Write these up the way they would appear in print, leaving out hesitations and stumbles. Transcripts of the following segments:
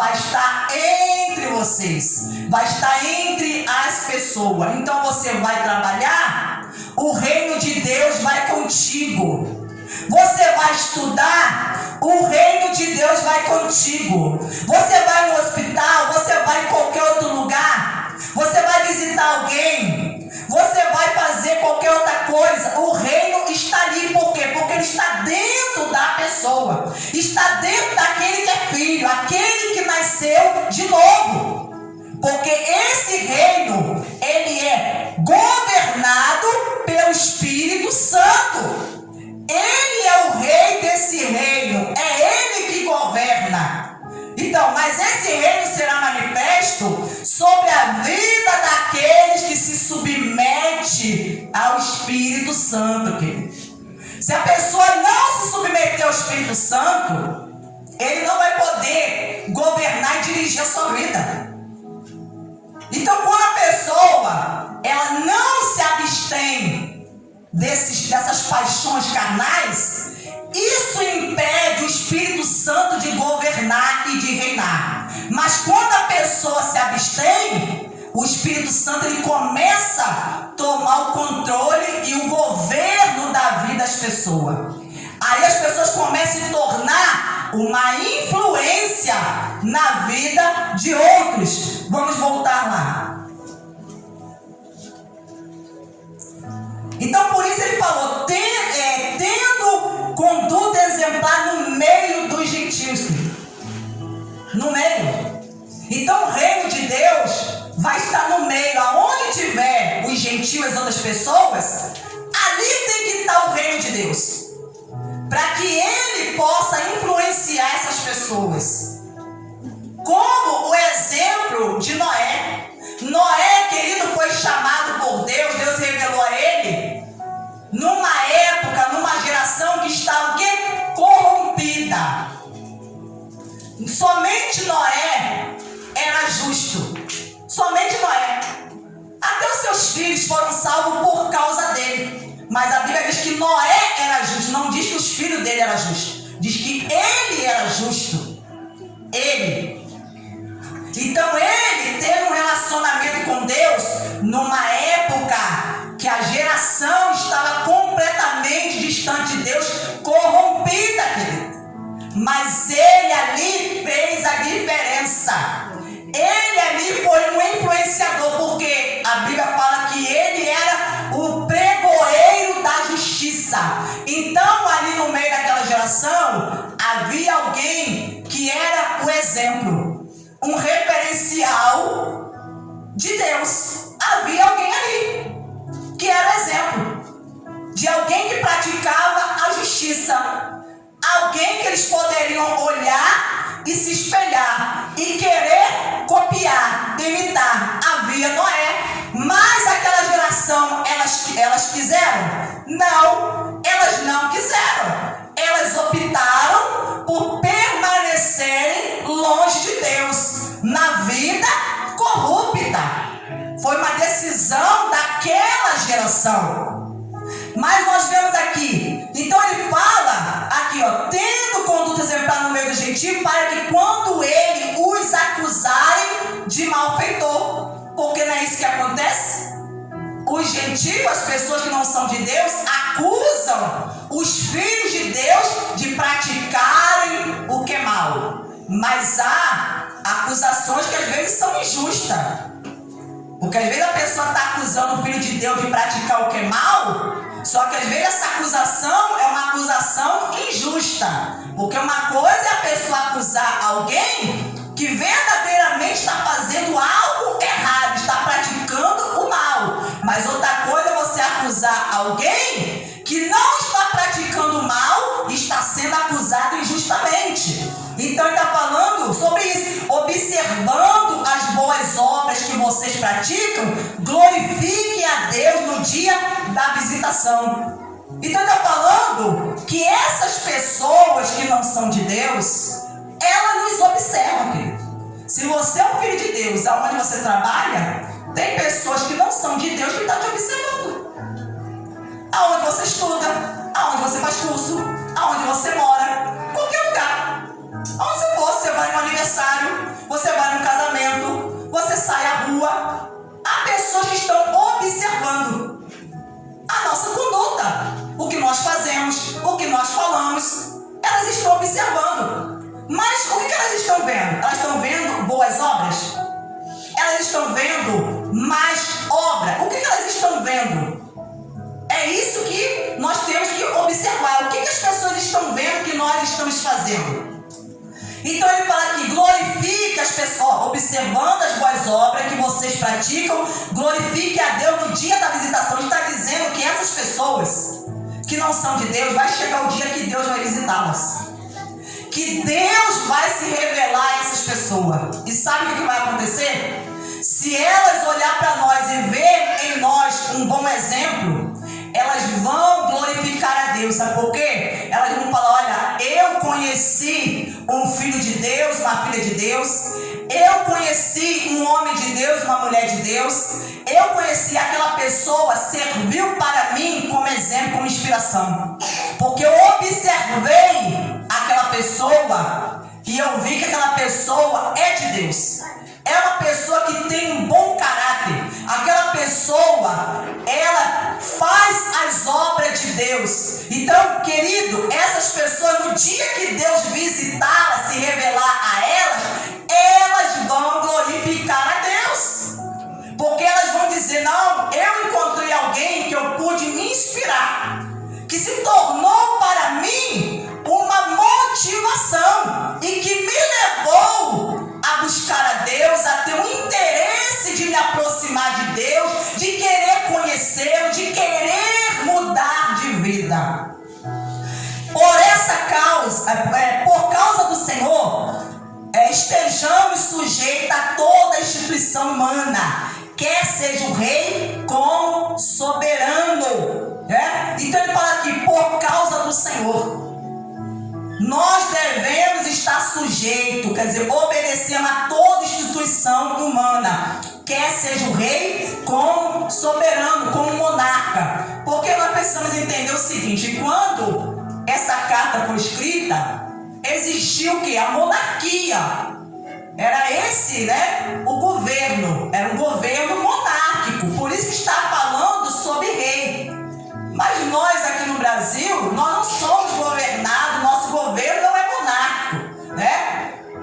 vai estar entre vocês, vai estar entre as pessoas. Então você vai trabalhar, o reino de Deus vai contigo. Você vai estudar, o reino de Deus vai contigo. Você vai no hospital, você vai em qualquer outro lugar, você vai visitar alguém, você vai fazer qualquer outra coisa, o reino está ali. Por quê? Porque ele está dentro da pessoa, está dentro daquele que é filho, aquele que nasceu de novo. Porque esse reino, ele é governado pelo Espírito Santo. Ele é o rei desse reino, é ele que governa. Então, mas esse reino será manifesto sobre a vida daqueles que se submetem ao Espírito Santo, querido. Se a pessoa não se submeter ao Espírito Santo, ele não vai poder governar e dirigir a sua vida. Então, quando a pessoa ela não se abstém dessas paixões carnais, isso impede o Espírito Santo de governar e de reinar. Mas quando a pessoa se abstém, o Espírito Santo ele começa a tomar o controle e o governo da vida das pessoas. Aí as pessoas começam a se tornar uma influência na vida de outros. Vamos voltar lá. Então por isso ele falou, tendo conduta exemplar no meio dos gentios. No meio. Então o reino de Deus vai estar no meio. Aonde tiver os gentios, as outras pessoas, ali tem que estar o reino de Deus, para que ele possa influenciar essas pessoas. Como o exemplo de Noé. Noé, querido, foi chamado por Deus, Deus revelou a ele, numa época, numa geração que estava o quê? Corrompida. Somente Noé era justo. Somente Noé. Até os seus filhos foram salvos por causa dele. Mas a Bíblia diz que Noé era justo. Não diz que os filhos dele eram justos. Diz que ele era justo. Ele. Então ele teve um relacionamento com Deus numa época que a geração estava completamente distante de Deus, corrompida, querido. Mas ele ali fez a diferença. Ele ali foi um influenciador, porque a Bíblia fala que ele era o pregoeiro da justiça. Então ali no meio daquela geração havia alguém que era o exemplo, um referencial de Deus. Havia alguém ali que era o exemplo de alguém que praticava a justiça, alguém que eles poderiam olhar e se espelhar e querer copiar, imitar. Havia Noé, mas aquela geração, elas quiseram? Não, elas não quiseram. Elas optaram por permanecerem longe de Deus, na vida corrupta. Foi uma decisão daquela geração. Mas nós vemos aqui, então ele fala aqui, ó, tendo conduta exemplar no meio do gentio, para que quando ele os acusarem de malfeitor, porque não é isso que acontece? Os gentios, as pessoas que não são de Deus, acusam os filhos de Deus de praticarem o que é mal. Mas há acusações que às vezes são injustas. Porque às vezes a pessoa está acusando o filho de Deus de praticar o que é mal, só que às vezes essa acusação é uma acusação injusta. Porque uma coisa é a pessoa acusar alguém que verdadeiramente está fazendo algo errado, está praticando o mal. Mas outra coisa é você acusar alguém que não está praticando o mal e está sendo acusado injustamente. Então ele está falando sobre isso. Observando as boas obras que vocês praticam, glorifiquem a Deus no dia da visitação. Então ele está falando que essas pessoas que não são de Deus, elas nos observam, querido. Se você é um filho de Deus, aonde você trabalha, tem pessoas que não são de Deus que estão te observando. Aonde você estuda, aonde você faz curso, aonde você mora, qualquer lugar. Aonde você for, você vai no aniversário, nós fazemos, o que nós falamos. Elas estão observando. Mas o que elas estão vendo? Elas estão vendo boas obras? Elas estão vendo mais obra. O que elas estão vendo? É isso que nós temos que observar. O que as pessoas estão vendo que nós estamos fazendo? Então ele fala aqui, glorifique as pessoas, observando as boas obras que vocês praticam, glorifique a Deus no dia da visitação. Ele está dizendo que essas pessoas que não são de Deus, vai chegar o dia que Deus vai visitá-las. Que Deus vai se revelar a essas pessoas. E sabe o que vai acontecer? Se elas olhar para nós e ver em nós um bom exemplo, elas vão glorificar a Deus. Sabe por quê? Elas vão falar, olha, eu conheci um filho de Deus, uma filha de Deus. Eu conheci um homem de Deus, uma mulher de Deus. Eu conheci aquela pessoa, serviu para mim como exemplo, como inspiração. Porque eu observei aquela pessoa e eu vi que aquela pessoa é de Deus. É uma pessoa que tem um bom caráter. Aquela pessoa, ela faz as obras de Deus. Então, querido, essas pessoas, no dia que Deus visitá-las, se revelar a elas, elas vão glorificar a Deus. Porque elas vão dizer, não, eu encontrei alguém que eu pude me inspirar, que se tornou para mim uma motivação e que me levou a buscar a Deus, a ter um interesse de me aproximar de Deus, de querer conhecê-lo, de querer mudar de vida. Por essa causa, por causa do Senhor, estejamos sujeitos a toda instituição humana, quer seja o rei como soberano. Então ele fala aqui, por causa do Senhor. Nós devemos estar sujeitos, quer dizer, obedecendo a toda instituição humana, quer seja o rei como soberano, como monarca. Porque nós precisamos entender o seguinte, quando essa carta foi escrita, existiu o quê? A monarquia. Era esse, o governo. Era um governo monárquico. Por isso que está falando sobre rei. Mas nós aqui no Brasil, nós não somos governados, nosso governo não é monárquico,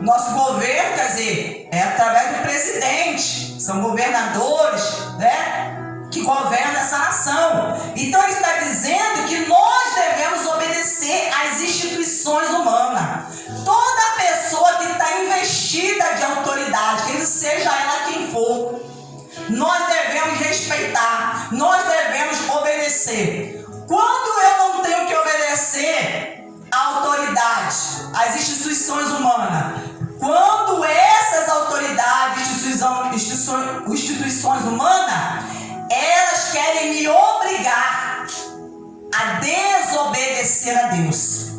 Nosso governo, quer dizer, é através do presidente, são governadores, que governam essa nação. Então ele está dizendo que nós devemos obedecer às instituições humanas. Toda pessoa que está investida de autoridade, que seja ela quem for, nós devemos respeitar, nós devemos obedecer. Quando eu não tenho que obedecer à autoridade, às instituições humanas, quando essas autoridades, instituições humanas, elas querem me obrigar a desobedecer a Deus.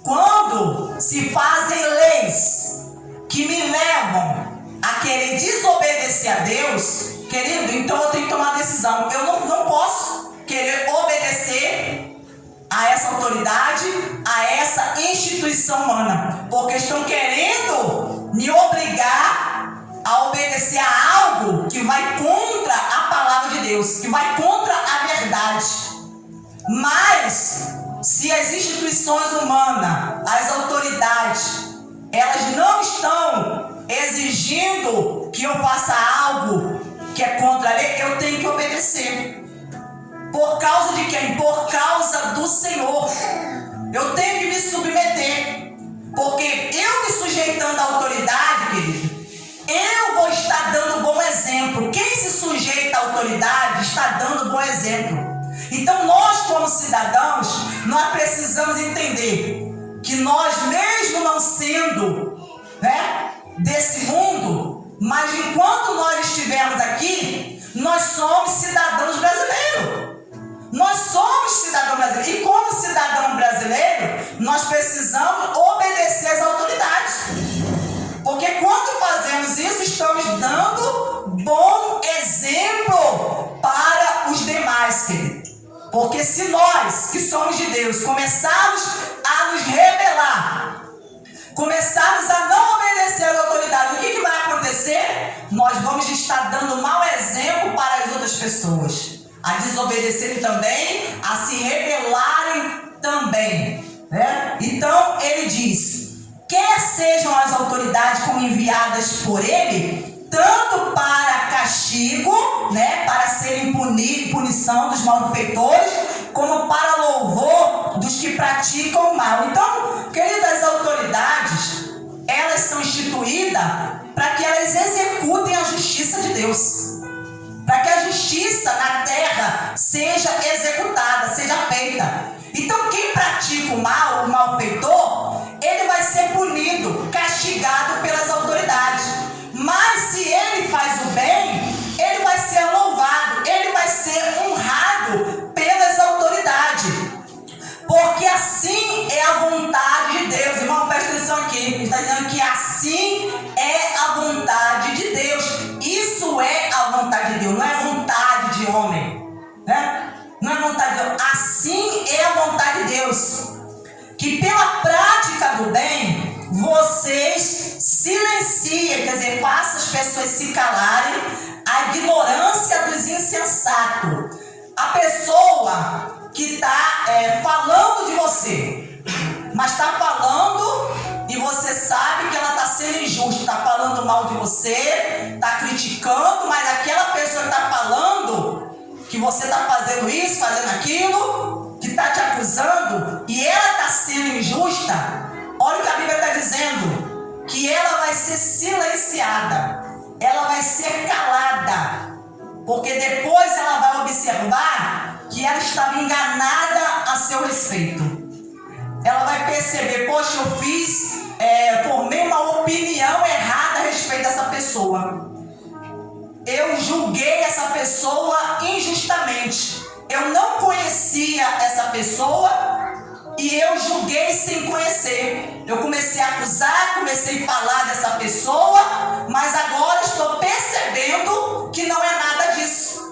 Quando se fazem leis que me levam a querer desobedecer a Deus, querido, então eu tenho que tomar decisão. Eu não posso querer obedecer a essa autoridade, a essa instituição humana, porque estão querendo me obrigar a obedecer a algo que vai contra a palavra de Deus, que vai contra a verdade. Mas se as instituições humanas, as autoridades, elas não estão exigindo que eu faça algo que é contra a lei, eu tenho que obedecer. Por causa de quem? Por causa do Senhor. Eu tenho que me submeter. Porque eu me sujeitando à autoridade, querido, eu vou estar dando bom exemplo. Quem se sujeita à autoridade está dando bom exemplo. Então nós, como cidadãos, nós precisamos entender que nós, mesmo não sendo desse mundo, mas enquanto nós estivermos aqui, nós somos cidadãos brasileiros. Nós somos cidadãos brasileiros. E como cidadão brasileiro, nós precisamos obedecer às autoridades. Porque quando fazemos isso, estamos dando bom exemplo para os demais, querido. Porque se nós, que somos de Deus, começarmos a nos rebelar, começarmos a não obedecer às autoridades, o que vai acontecer? Nós vamos estar dando mau exemplo para as outras pessoas. a desobedecerem também, a se rebelarem também, né? Então ele diz: quer sejam as autoridades como enviadas por ele, tanto para castigo, né, para serem punição dos malfeitores, como para louvor dos que praticam o mal. Então, queridas, as autoridades, elas são instituídas para que elas executem a justiça de Deus, para que a justiça na terra seja executada, seja feita. Então, quem pratica o mal, o malfeitor, ele vai ser punido, castigado pelas autoridades. Mas se ele faz o bem, ele vai ser louvado, ele vai ser honrado pelas autoridades. Porque assim é a vontade de Deus. Irmão, presta atenção aqui. Ele está dizendo que assim é a vontade de Deus. Isso é a vontade de Deus, não é vontade de homem, né? Não é vontade de Deus. Assim é a vontade de Deus. Que pela prática do bem, vocês silenciem, quer dizer, façam as pessoas se calarem, a ignorância dos insensatos. A pessoa que está falando de você, mas está falando e você sabe que ela está sendo injusta, está falando mal de você, está criticando, mas aquela pessoa que está falando que você está fazendo isso, fazendo aquilo, que está te acusando, e ela está sendo injusta, olha o que a Bíblia está dizendo, que ela vai ser silenciada, ela vai ser calada, porque depois ela vai observar que ela estava enganada a seu respeito. Ela vai perceber: poxa, eu formei uma opinião errada a respeito dessa pessoa. Eu julguei essa pessoa injustamente. Eu não conhecia essa pessoa e eu julguei sem conhecer. Eu comecei a acusar, comecei a falar dessa pessoa, mas agora estou percebendo que não é nada disso.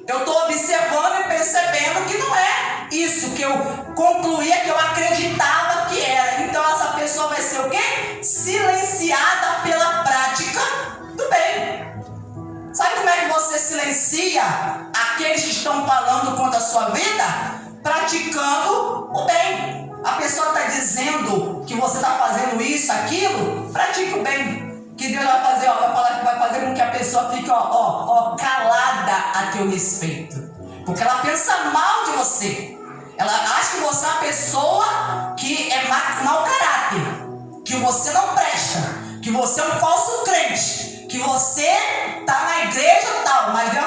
Eu estou observando e percebendo que não é isso que eu concluía, que eu acreditava que era. Então essa pessoa vai ser o quê? Silenciada pela prática do bem. Sabe como é que você silencia aqueles que estão falando contra a sua vida? Praticando o bem. A pessoa está dizendo que você está fazendo isso, aquilo, pratique o bem. Que Deus vai fazer, vai fazer com que a pessoa fique calada a teu respeito. Porque ela pensa mal de você. Ela acha que você é uma pessoa que é mau caráter, que você não presta, que você é um falso crente, que você está na igreja e tal. Mas Deus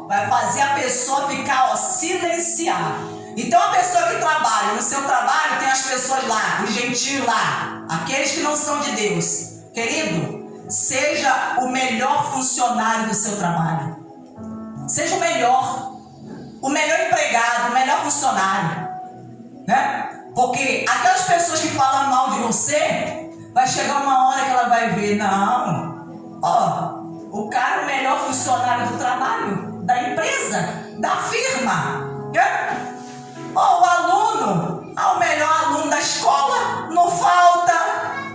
vai fazer a pessoa ficar silenciada. Então a pessoa que trabalha, no seu trabalho tem as pessoas lá, os gentios lá, aqueles que não são de Deus. Querido, seja o melhor funcionário do seu trabalho. Seja o melhor empregado, o melhor funcionário, né? Porque aquelas pessoas que falam mal de você, vai chegar uma hora que ela vai ver: não, o cara é o melhor funcionário do trabalho, da empresa, da firma, né? O aluno, o melhor aluno da escola, não falta,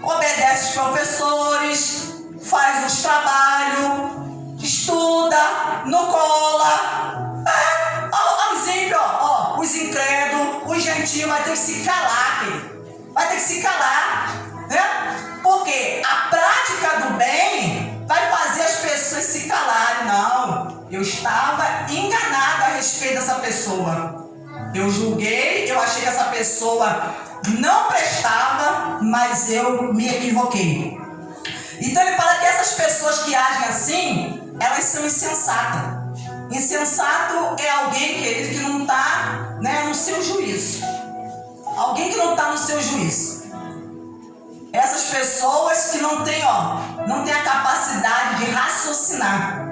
obedece os professores, faz os trabalhos, estuda, não cola. Os incrédulos, os gentios vai ter que se calar, querido. Vai ter que se calar, né? Porque a prática do bem vai fazer as pessoas se calarem. Não, eu estava enganado a respeito dessa pessoa. Eu julguei, eu achei que essa pessoa não prestava, mas eu me equivoquei. Então ele fala que essas pessoas que agem assim, elas são insensatas. Insensato é alguém, querido, que não está, né, no seu juízo. Alguém que não está no seu juízo. Essas pessoas que não têm a capacidade de raciocinar.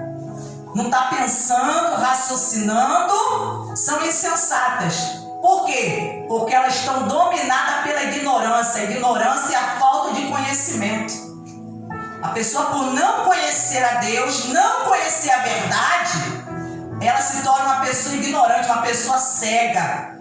Não está pensando, raciocinando, são insensatas. Por quê? Porque elas estão dominadas pela ignorância. A ignorância é a falta de conhecimento. A pessoa, por não conhecer a Deus, não conhecer a verdade, ela se torna uma pessoa ignorante, uma pessoa cega.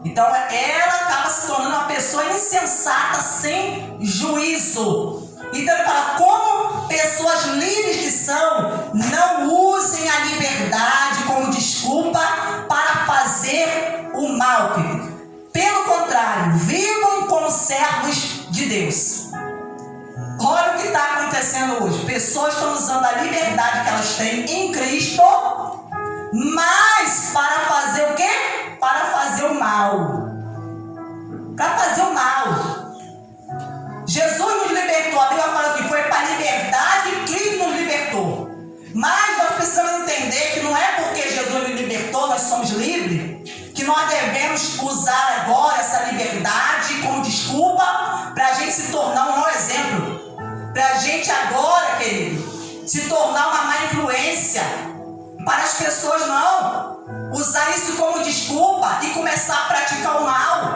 Então ela acaba se tornando uma pessoa insensata, sem juízo. Então ele fala: como pessoas livres que são, não usem a liberdade como desculpa para fazer o mal, querido. Pelo contrário, vivam como servos de Deus. Olha o que está acontecendo hoje. Pessoas estão usando a liberdade que elas têm em Cristo, mas para fazer o quê? Para fazer o mal. Para fazer o mal. Jesus nos libertou. A Bíblia fala que foi para a liberdade que Cristo nos libertou. Mas nós precisamos entender que não é porque Jesus nos libertou, nós somos livres, que nós devemos usar agora essa liberdade como desculpa para a gente se tornar um mau exemplo. Para a gente agora, querido, se tornar uma má influência. Para as pessoas não usar isso como desculpa e começar a praticar o mal.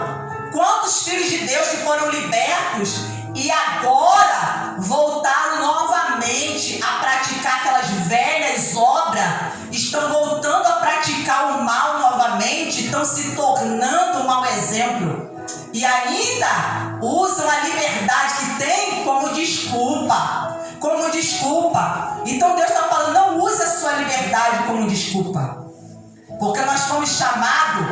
Quantos filhos de Deus que foram libertos e agora voltaram novamente a praticar aquelas velhas obras, estão voltando a praticar o mal novamente, estão se tornando um mau exemplo e ainda usam a liberdade que tem como desculpa. Então Deus está falando, não use a sua liberdade como desculpa, porque nós fomos chamados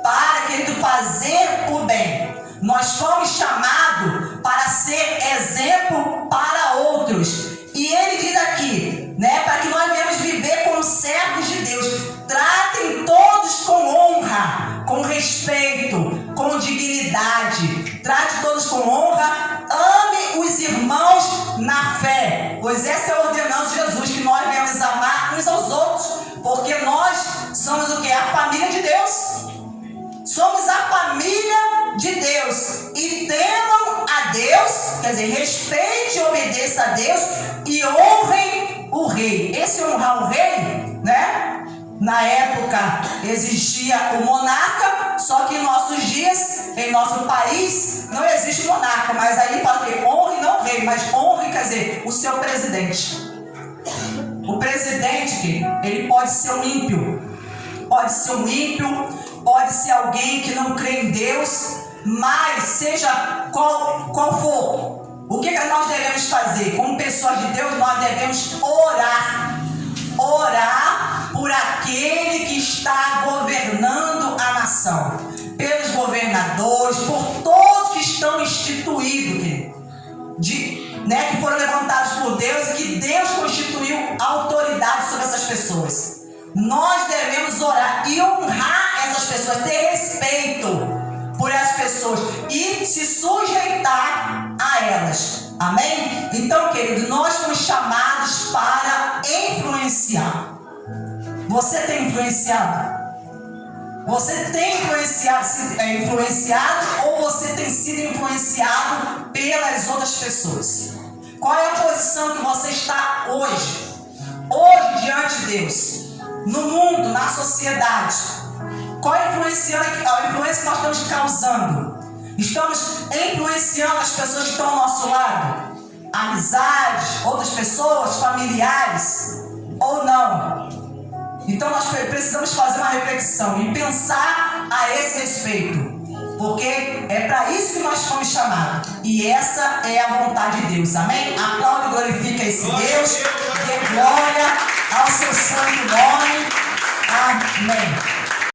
para, querido, fazer o bem. Nós fomos chamados para ser exemplo para outros. E ele diz aqui, né, para que nós venhamos viver como servos de Deus. Tratem todos com honra, com respeito, com dignidade. Trate todos com honra. Ame os irmãos na fé. Pois essa é a ordenança de Jesus, que nós devemos amar uns aos outros. Porque nós somos o quê? A família de Deus. Somos a família de Deus. E temam a Deus, quer dizer, respeite e obedeça a Deus e honrem o rei. Esse honrar o rei, né? Na época existia o monarca, só que em nossos dias, em nosso país, não existe monarca. Mas aí fala que honre não o rei, mas honre, quer dizer, o seu presidente. O presidente, ele pode ser um ímpio. Pode ser um ímpio, pode ser alguém que não crê em Deus, mas seja qual for, o que nós devemos fazer? Como pessoas de Deus, nós devemos orar. Orar por aquele que está governando a nação, pelos governadores, por todos que estão instituídos, que foram levantados por Deus e que Deus constituiu autoridade sobre essas pessoas. Nós devemos orar e honrar essas pessoas, ter respeito por essas pessoas e se sujeitar a elas. Amém? Então, querido, nós fomos chamados para influenciar. Você tem influenciado? Você tem influenciado ou você tem sido influenciado pelas outras pessoas? Qual é a posição que você está hoje? Hoje diante de Deus? No mundo, na sociedade? Qual é a influência que nós estamos causando? Estamos influenciando as pessoas que estão ao nosso lado? Amizades, outras pessoas, familiares? Ou não? Então nós precisamos fazer uma reflexão e pensar a esse respeito. Porque é para isso que nós fomos chamados. E essa é a vontade de Deus. Amém? Aplaude e glorifica esse Deus. Dê glória ao seu santo nome. Amém.